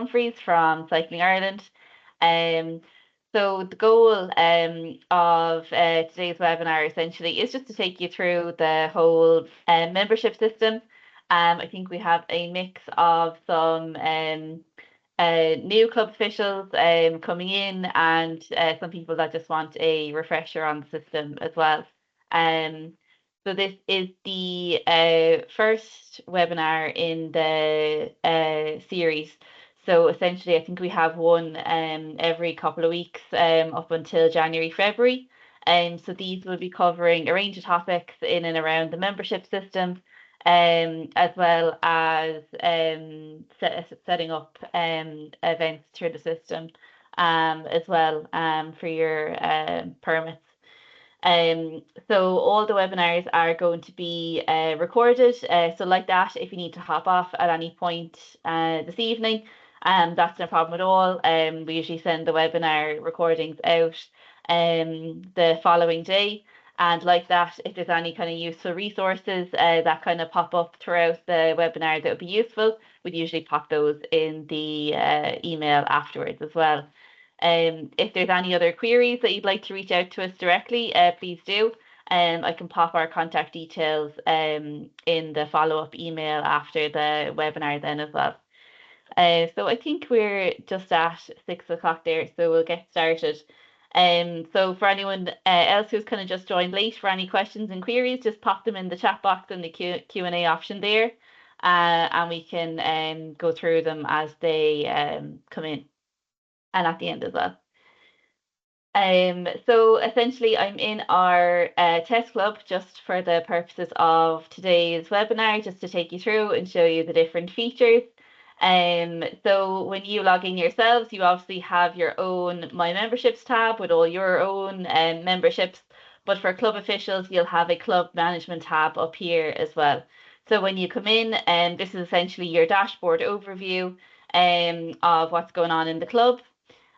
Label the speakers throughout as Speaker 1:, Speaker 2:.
Speaker 1: Humphreys from Cycling Ireland. Um, so the goal of today's webinar essentially is just to take you through the whole membership system. I think we have a mix of some new club officials coming in and some people that just want a refresher on the system as well. Um, so this is the first webinar in the series. So essentially, I think we have one every couple of weeks up until January, February. So these will be covering a range of topics in and around the membership system, as well as setting up events through the system as well for your permits. So all the webinars are going to be recorded. So like that, if you need to hop off at any point this evening, that's no problem at all. We usually send the webinar recordings out the following day. And like that, if there's any kind of useful resources that kind of pop up throughout the webinar that would be useful, we'd usually pop those in the email afterwards as well. If there's any other queries that you'd like to reach out to us directly, please do. I can pop our contact details in the follow-up email after the webinar then as well. So I think we're just at 6 o'clock there, so we'll get started. So for anyone else who's kind of just joined late, for any questions and queries, just pop them in the chat box in the Q&A option there, and we can go through them as they come in, and at the end as well. So essentially I'm in our test club just for the purposes of today's webinar, just to take you through and show you the different features. So when you log in yourselves, you obviously have your own My Memberships tab with all your own memberships, but for club officials, you'll have a club management tab up here as well. So when you come in, this is essentially your dashboard overview of what's going on in the club.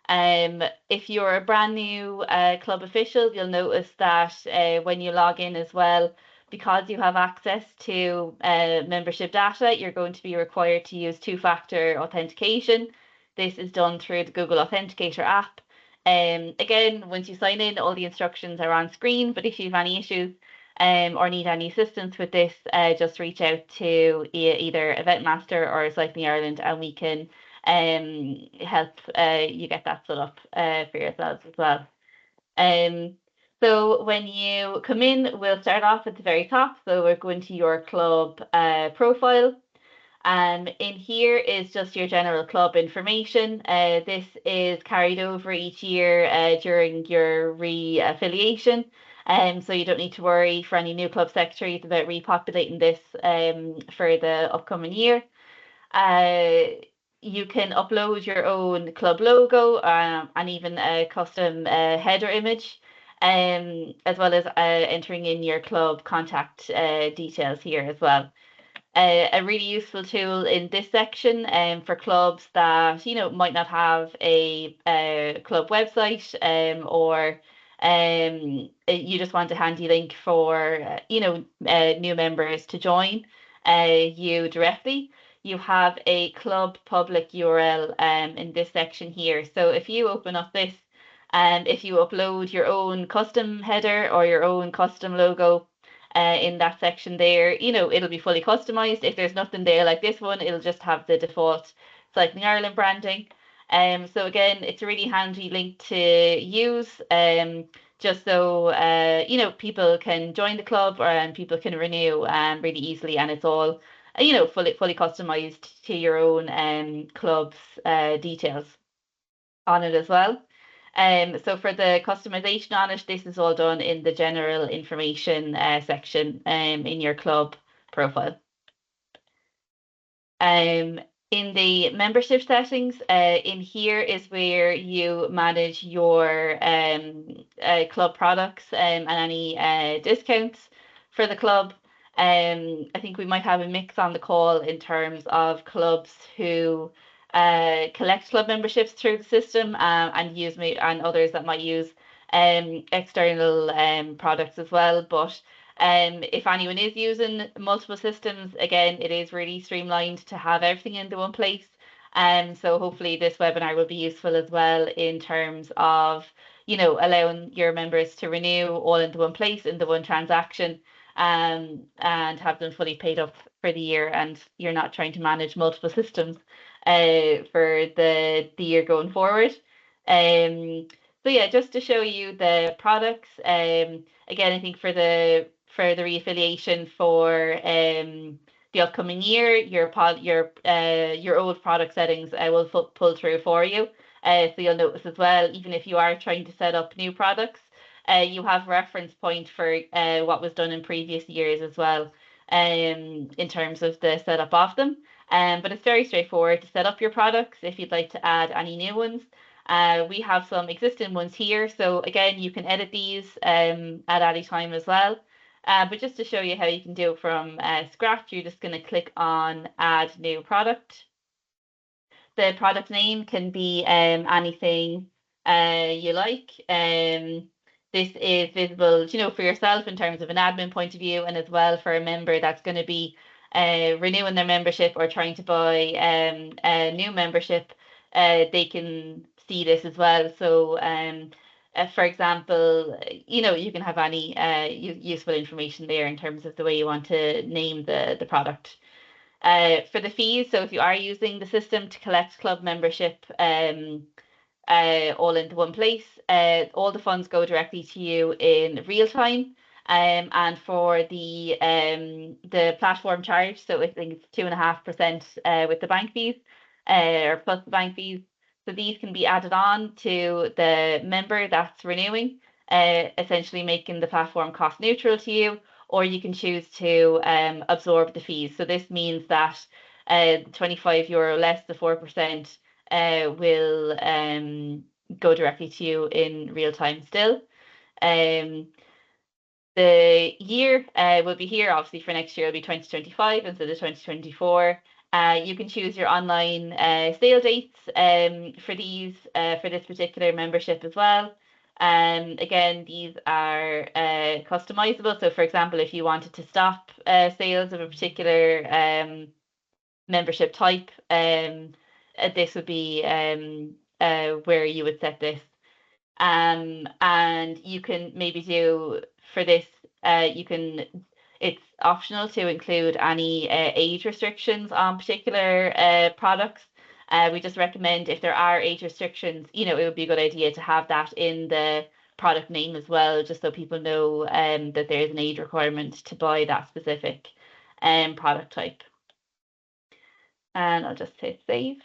Speaker 1: If you're a brand new club official, you'll notice that when you log in as well, because you have access to membership data, you're going to be required to use two-factor authentication. This is done through the Google Authenticator app. Again, once you sign in, all the instructions are on screen, but if you have any issues or need any assistance with this, just reach out to either Eventmaster or Cycling Ireland and we can help you get that set up for yourselves as well. So when you come in, we'll start off at the very top. So we're going to your club profile. In here is just your general club information. This is carried over each year during your re-affiliation. So you don't need to worry for any new club secretaries about repopulating this for the upcoming year. You can upload your own club logo and even a custom header image, as well as entering in your club contact details here as well. A really useful tool in this section for clubs that might not have a club website or you just want a handy link for new members to join you directly. You have a club public URL in this section here. So if you open up this and if you upload your own custom header or your own custom logo in that section there, it'll be fully customized. If there's nothing there like this one, it'll just have the default Cycling Ireland branding. So again, it's a really handy link to use just so people can join the club and people can renew really easily, and it's all fully customized to your own club's details on it as well. So for the customization on it, this is all done in the general information section in your club profile. In the membership settings, in here is where you manage your club products and any discounts for the club. I think we might have a mix on the call in terms of clubs who collect club memberships through the system and use and others that might use external products as well. But if anyone is using multiple systems, again, it is really streamlined to have everything into one place. So hopefully this webinar will be useful as well in terms of, allowing your members to renew all into one place, into one transaction, and have them fully paid up for the year, and you're not trying to manage multiple systems for the year going forward. So yeah, just to show you the products. Again, I think for the reaffiliation for the upcoming year, your old product settings will pull through for you. So you'll notice as well, even if you are trying to set up new products, you have reference point for what was done in previous years as well, in terms of the setup of them. But it's very straightforward to set up your products if you'd like to add any new ones. We have some existing ones here, so again, you can edit these at any time as well. But just to show you how you can do it from scratch, you're just going to click on Add New Product. The product name can be anything you like. This is visible, for yourself in terms of an admin point of view, and as well for a member that's going to be renewing their membership or trying to buy a new membership. They can see this as well. So, for example, you can have any useful information there in terms of the way you want to name the product. For the fees, so if you are using the system to collect club membership all into one place, all the funds go directly to you in real time. And for the platform charge, so I think it's 2.5% with the bank fees, or plus the bank fees. So these can be added on to the member that's renewing, essentially making the platform cost neutral to you, or you can choose to absorb the fees. So this means that €25 less the 4% will go directly to you in real time still. The year will be here, obviously for next year, it'll be 2025 instead of 2024. You can choose your online sale dates for this particular membership as well. Again, these are customizable. So for example, if you wanted to stop sales of a particular membership type, this would be where you would set this. And you can maybe do for this, it's optional to include any age restrictions on particular products. We just recommend if there are age restrictions, it would be a good idea to have that in the product name as well, just so people know that there is an age requirement to buy that specific product type. And I'll just hit save.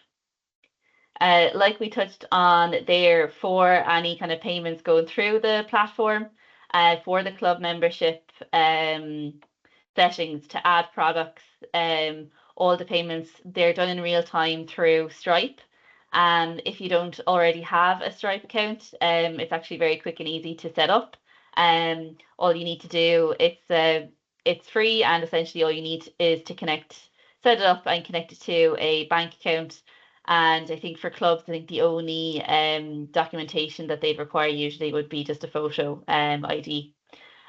Speaker 1: Like we touched on there, for any kind of payments going through the platform, for the club membership settings to add products, all the payments, they're done in real time through Stripe. And if you don't already have a Stripe account, it's actually very quick and easy to set up. All you need to do, it's free, and essentially all you need is to set it up and connect it to a bank account. And I think for clubs, I think the only documentation that they'd require usually would be just a photo ID.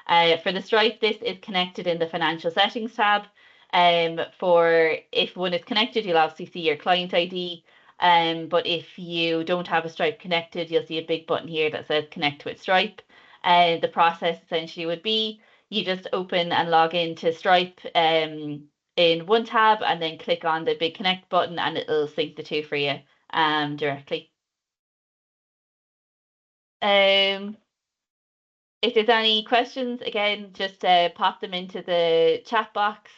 Speaker 1: For the Stripe, this is connected in the financial settings tab. For if one is connected, you'll obviously see your client ID. But if you don't have a Stripe connected, you'll see a big button here that says connect with Stripe. The process essentially would be you just open and log into Stripe in one tab, and then click on the big connect button, and it'll sync the two for you directly. If there's any questions, again, just pop them into the chat box.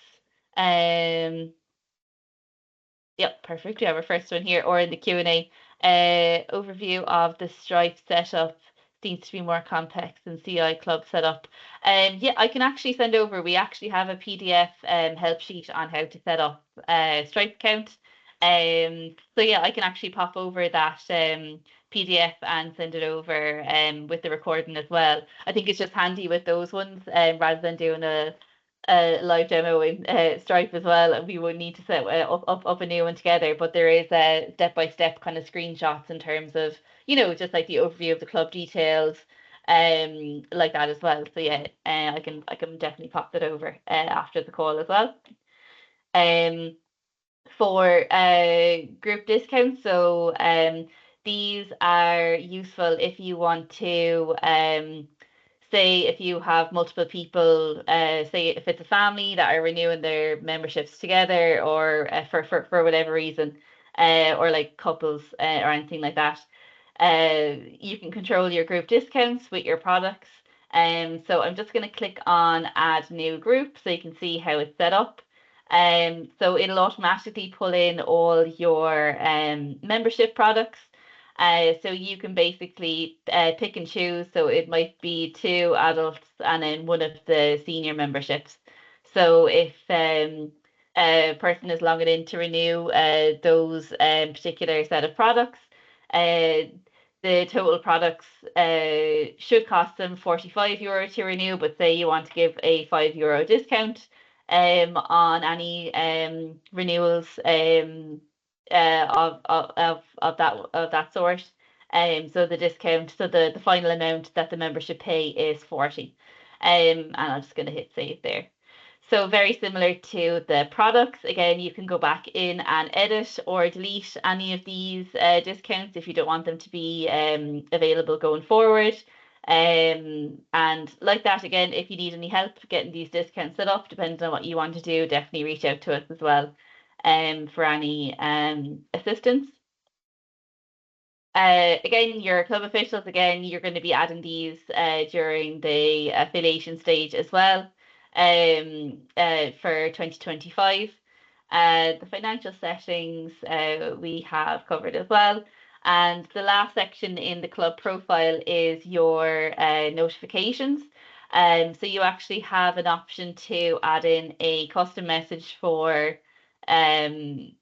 Speaker 1: Yep, perfect. We have our first one here, or in the Q&A. Overview of the Stripe setup seems to be more complex than CI Club setup. Yeah, I can actually send over. We actually have a PDF help sheet on how to set up a Stripe account. So yeah, I can actually pop over that PDF and send it over with the recording as well. I think it's just handy with those ones rather than doing a live demo in Stripe as well, and we would need to set up a new one together. But there is a step-by-step kind of screenshots in terms of, just like the overview of the club details, like that as well. So yeah, I can definitely pop that over after the call as well. for group discounts. So these are useful if you want to say if you have multiple people, say if it's a family that are renewing their memberships together, or for whatever reason, or like couples or anything like that. You can control your group discounts with your products. So I'm just going to click on add new group so you can see how it's set up. So it'll automatically pull in all your membership products. So you can basically pick and choose. So it might be two adults and then one of the senior memberships. So if a person is logging in to renew those particular set of products, uh, the total products should cost them €45 to renew, but say you want to give a €5 discount on any renewals of that sort. So the discount, so the final amount that the membership pay is 40. And I'm just going to hit save there. So very similar to the products. Again, you can go back in and edit or delete any of these discounts if you don't want them to be available going forward. And like that, again, if you need any help getting these discounts set up, depending on what you want to do, definitely reach out to us as well for any assistance. Again, your club officials, again, you're going to be adding these during the affiliation stage as well for 2025. The financial settings we have covered as well. And the last section in the club profile is your notifications. So you actually have an option to add in a custom message for um,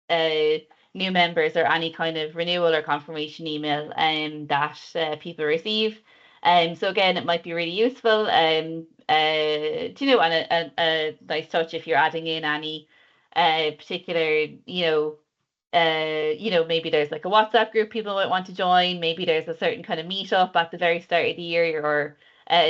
Speaker 1: uh, new members or any kind of renewal or confirmation email that people receive. So again, it might be really useful to know, and a nice touch if you're adding in any particular, maybe there's like a WhatsApp group people might want to join. Maybe there's a certain kind of meetup at the very start of the year, or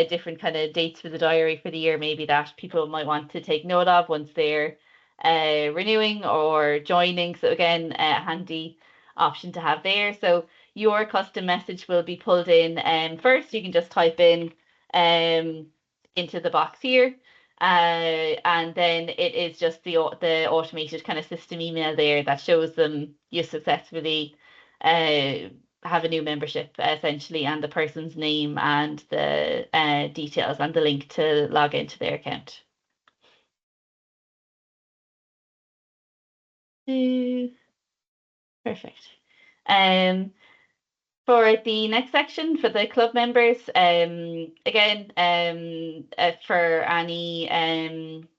Speaker 1: different kind of dates for the diary for the year, maybe that people might want to take note of once they're renewing or joining. So again, a handy option to have there. So your custom message will be pulled in first. You can just type in into the box here. And then it is just the automated kind of system email there that shows them you successfully uh, have a new membership essentially, and the person's name and the details and the link to log into their account. Perfect. Um, for the next section, for the club members, again, for any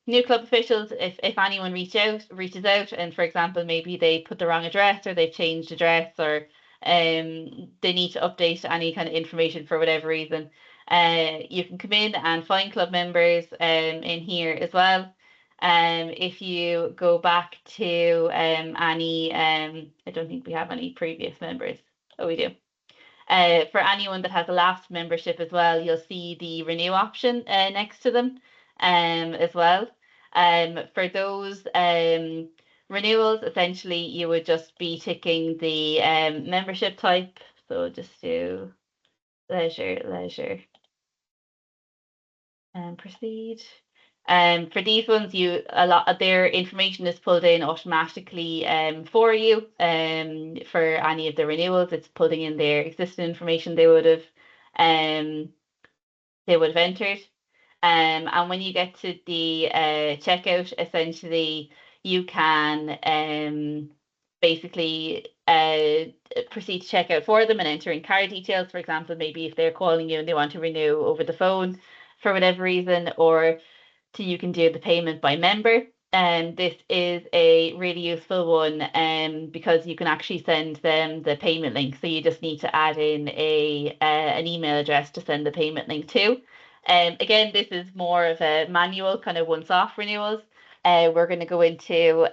Speaker 1: new club officials, if anyone reaches out, and for example, maybe they put the wrong address or they've changed address, or they need to update any kind of information for whatever reason, you can come in and find club members in here as well. If you go back to any, I don't think we have any previous members. Oh, we do. For anyone that has a last membership as well, you'll see the renew option next to them as well. For those renewals, essentially, you would just be ticking the membership type. So just do leisure, and proceed. For these ones, a lot of their information is pulled in automatically for you. For any of the renewals, it's pulling in their existing information um they would have entered. And when you get to the checkout, essentially you can basically proceed to checkout for them and enter in card details. For example, maybe if they're calling you and they want to renew over the phone for whatever reason, or you can do the payment by member. And this is a really useful one because you can actually send them the payment link. So you just need to add in an email address to send the payment link to. Again, this is more of a manual kind of once-off renewals. We're going to go into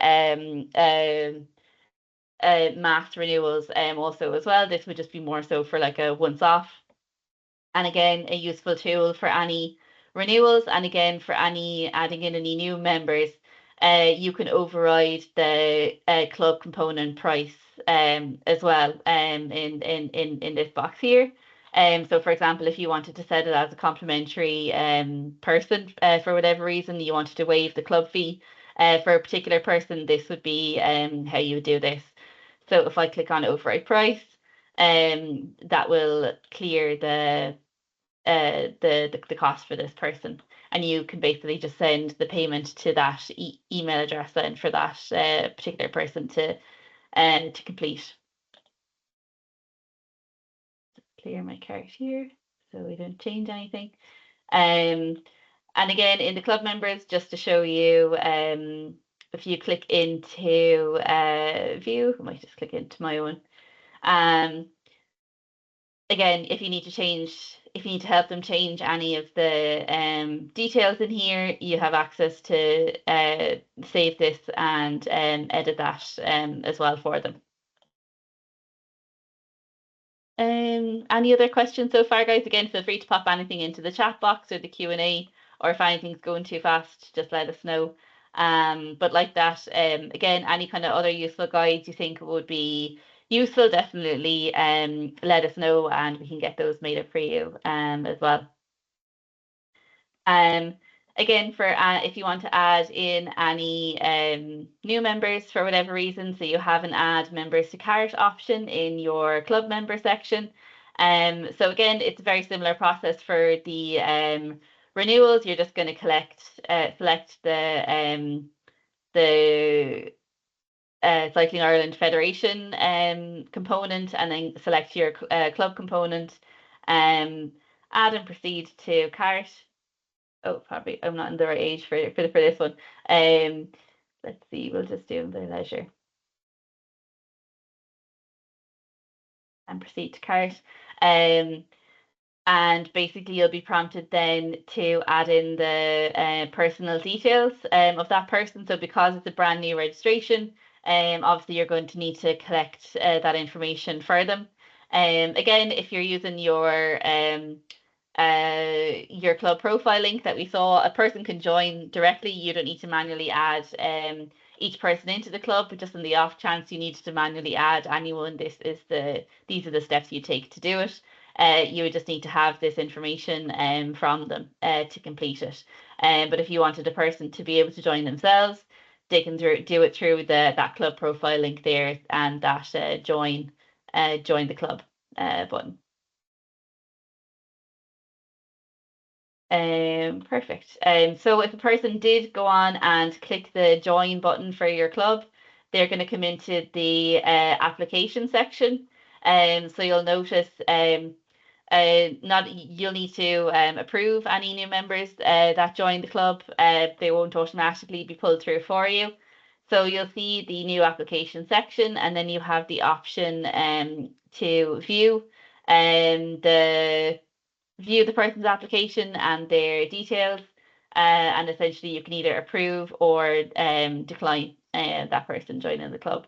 Speaker 1: mass renewals also as well. This would just be more so for like a once-off. And again, a useful tool for any renewals, and again for any adding in any new members. you can override the club component price as well in this box here. So for example, if you wanted to set it as a complimentary person for whatever reason, you wanted to waive the club fee for a particular person, this would be how you would do this. So if I click on override price, that will clear the cost for this person, and you can basically just send the payment to that email address then for that particular person to complete. Clear my card here so we don't change anything. And again, in the club members, just to show you, if you click into view, I might just click into my own. Again, if you need to help them change any of the details in here, you have access to save this and edit that as well for them. Any other questions so far, guys? Again, feel free to pop anything into the chat box or the Q&A, or if anything's going too fast, just let us know. But like that, again, any kind of other useful guides you think would be useful, definitely let us know and we can get those made up for you as well. Again, for if you want to add in any new members for whatever reason, so you have an add members to cart option in your club member section. So again, it's a very similar process for the renewals. You're just going to select the Cycling Ireland Federation component, and then select your club component. Add and proceed to cart. Oh, probably I'm not in the right age for this one. Let's see, we'll just do the leisure and proceed to cart. And basically you'll be prompted then to add in the personal details of that person. So because it's a brand new registration, obviously you're going to need to collect that information for them. Again, if you're using your club profile link that we saw, a person can join directly. You don't need to manually add each person into the club, but just in the off chance you need to manually add anyone, these are the steps you take to do it. You would just need to have this information from them to complete it. But if you wanted a person to be able to join themselves, they can do it through that club profile link there and that join the club button. Perfect. So if a person did go on and click the join button for your club, they're going to come into the application section. So you'll notice you'll need to approve any new members that join the club. They won't automatically be pulled through for you. So you'll see the new application section, and then you have the option to view the person's application and their details, and essentially you can either approve or decline that person joining the club.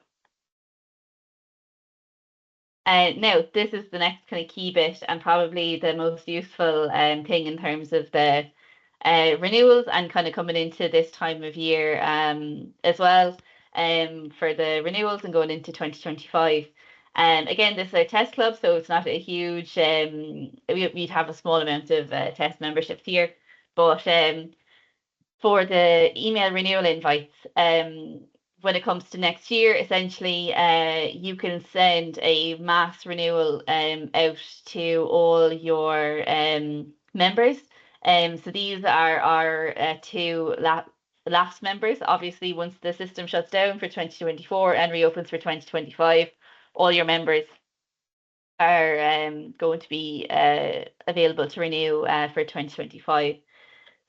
Speaker 1: Now, this is the next kind of key bit and probably the most useful thing in terms of the renewals and kind of coming into this time of year as well for the renewals and going into 2025. Again, this is a test club, so it's not a huge, we'd have a small amount of test memberships here, but for the email renewal invites, when it comes to next year, essentially, you can send a mass renewal out to all your members. So these are our two lapsed members. Obviously, once the system shuts down for 2024 and reopens for 2025, all your members are going to be available to renew for 2025.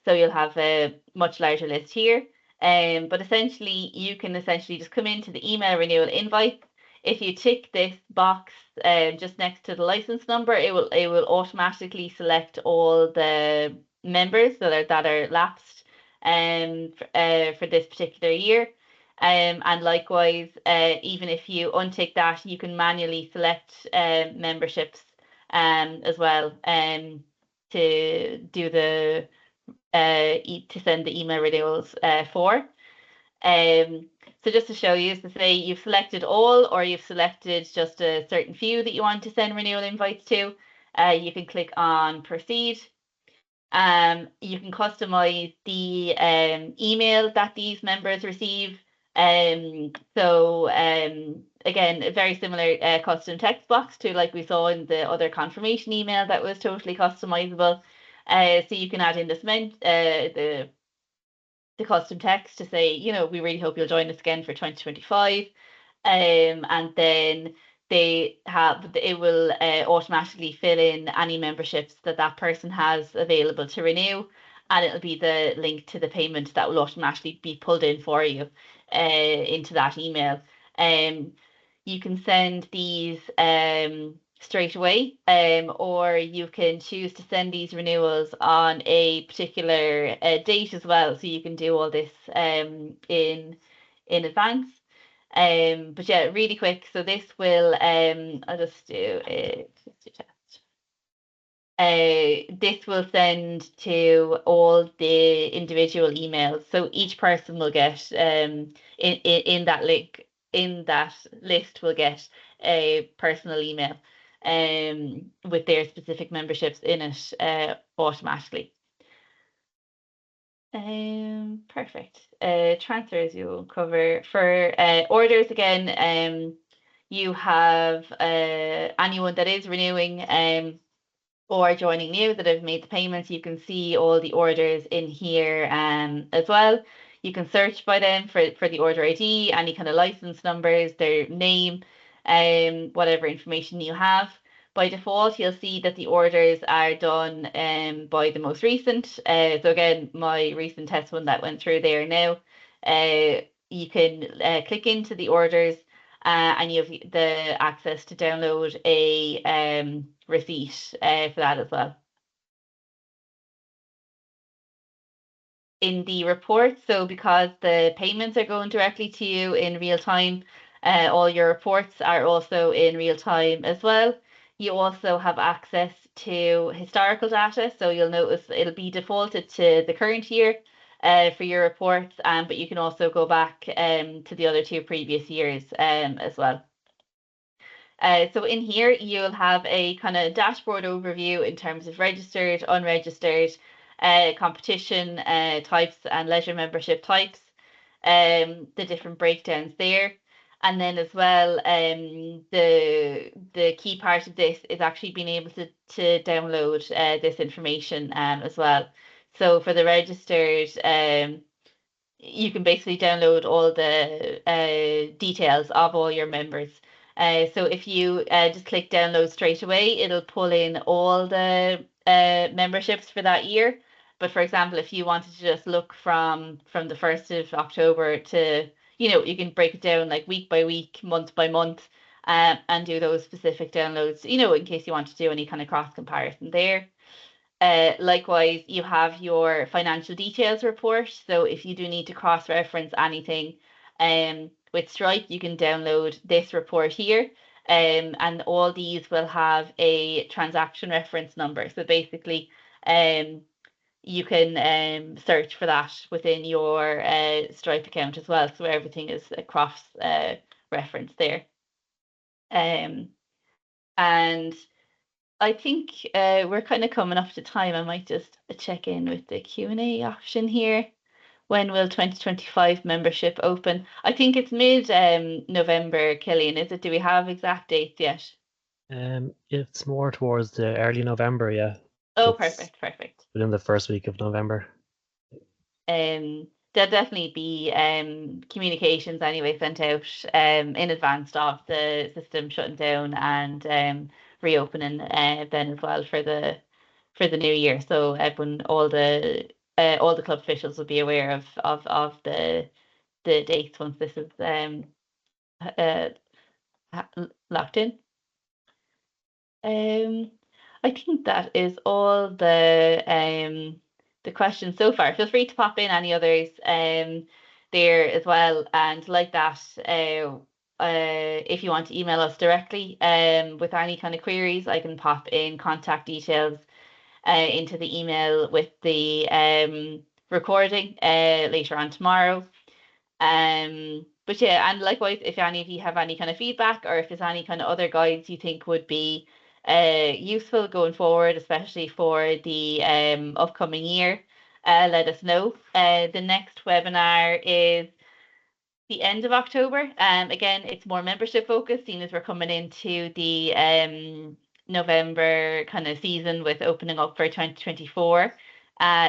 Speaker 1: So you'll have a much larger list here. But essentially, you can just come into the email renewal invite. If you tick this box just next to the license number, it will automatically select all the members that are lapsed for this particular year. And likewise, even if you untick that, you can manually select memberships as well to do to send the email renewals for. So just to show you, so say you've selected all or you've selected just a certain few that you want to send renewal invites to, you can click on proceed. You can customize the email that these members receive. Again, a very similar custom text box to like we saw in the other confirmation email that was totally customizable. So you can add in the custom text to say, you know, we really hope you'll join us again for 2025. And then it will automatically fill in any memberships that that person has available to renew, and it'll be the link to the payment that will automatically be pulled in for you into that email. You can send these straight away, or you can choose to send these renewals on a particular date as well. So you can do all this in advance. But yeah, really quick. So this will I'll just do it. This will send to all the individual emails. So each person will get in that link in that list will get a personal email with their specific memberships in it automatically. Perfect. Transfers you will cover. For orders again, you have anyone that is renewing or joining new that have made the payments. You can see all the orders in here as well. You can search by them for the order ID, any kind of license numbers, their name, whatever information you have. By default, you'll see that the orders are done by the most recent. So again, my recent test one that went through there now. You can click into the orders and you have the access to download a receipt for that as well. In the report, so because the payments are going directly to you in real time, all your reports are also in real time as well. You also have access to historical data, so you'll notice it'll be defaulted to the current year for your reports, but you can also go back to the other 2 previous years as well. So in here, you'll have a kind of dashboard overview in terms of registered, unregistered, competition types and leisure membership types, the different breakdowns there. And then as well, the key part of this is actually being able to download this information as well. So for the registered, you can basically download all the details of all your members. So if you just click download straight away, it'll pull in all the memberships for that year. But for example, if you wanted to just look from the 1st of October to, you know, you can break it down like week by week, month by month, and do those specific downloads, you know, in case you want to do any kind of cross comparison there. Likewise, you have your financial details report. So if you do need to cross-reference anything with Stripe, you can download this report here. And all these will have a transaction reference number. So basically, you can search for that within your Stripe account as well. So everything is a cross reference there. And I think we're kind of coming up to time. I might just check in with the Q&A option here. When will 2025 membership open? I think it's mid November, Killian, is it? Do we have exact dates yet?
Speaker 2: It's more towards the early November, yeah.
Speaker 1: Oh,
Speaker 2: It's
Speaker 1: perfect.
Speaker 2: within the first week of November.
Speaker 1: There'll definitely be communications anyway sent out in advance of the system shutting down and reopening then as well for the new year. So everyone, all the club officials will be aware of the dates once this is uh, locked in. I think that is all the questions so far. Feel free to pop in any others there as well. And like that, if you want to email us directly with any kind of queries, I can pop in contact details into the email with the recording later on tomorrow. But yeah, and likewise, if any of you have any kind of feedback or if there's any kind of other guides you think would be useful going forward, especially for the upcoming year, let us know. The next webinar is the end of October. Again, it's more membership focused, seeing as we're coming into the November kind of season with opening up for 2024.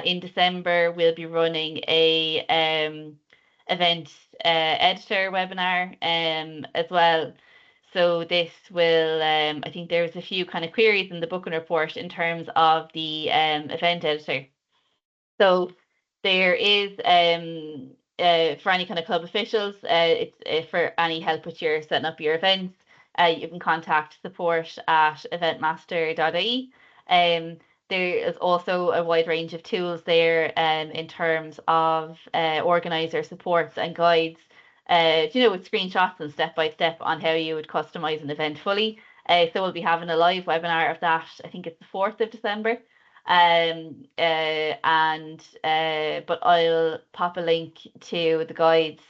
Speaker 1: In December, we'll be running a event editor webinar as well. So this will, I think there's a few kind of queries in the booking report in terms of the event editor. So there is for any kind of club officials, it's for any help with your setting up your events, you can contact support@eventmaster.ie. Um, there is also a wide range of tools there in terms of organizer supports and guides, with screenshots and step by step on how you would customize an event fully. So we'll be having a live webinar of that. I think it's the 4th of December. But I'll pop a link to the guides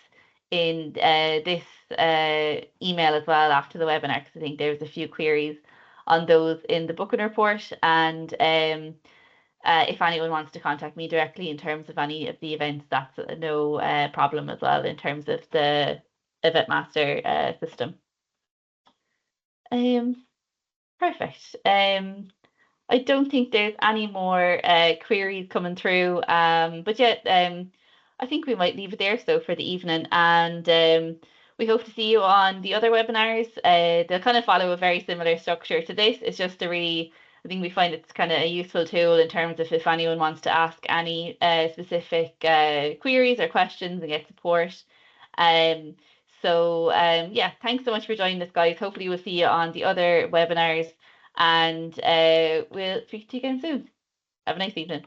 Speaker 1: in this email as well after the webinar, because I think there's a few queries on those in the booking report. And if anyone wants to contact me directly in terms of any of the events, that's no problem as well in terms of the EventMaster system. Perfect. I don't think there's any more queries coming through. But yeah, I think we might leave it there so for the evening, and we hope to see you on the other webinars. They'll kind of follow a very similar structure to this. It's just I think we find it's kind of a useful tool in terms of if anyone wants to ask any specific queries or questions and get support. Yeah, thanks so much for joining us, guys. Hopefully we'll see you on the other webinars, and we'll speak to you again soon. Have a nice evening.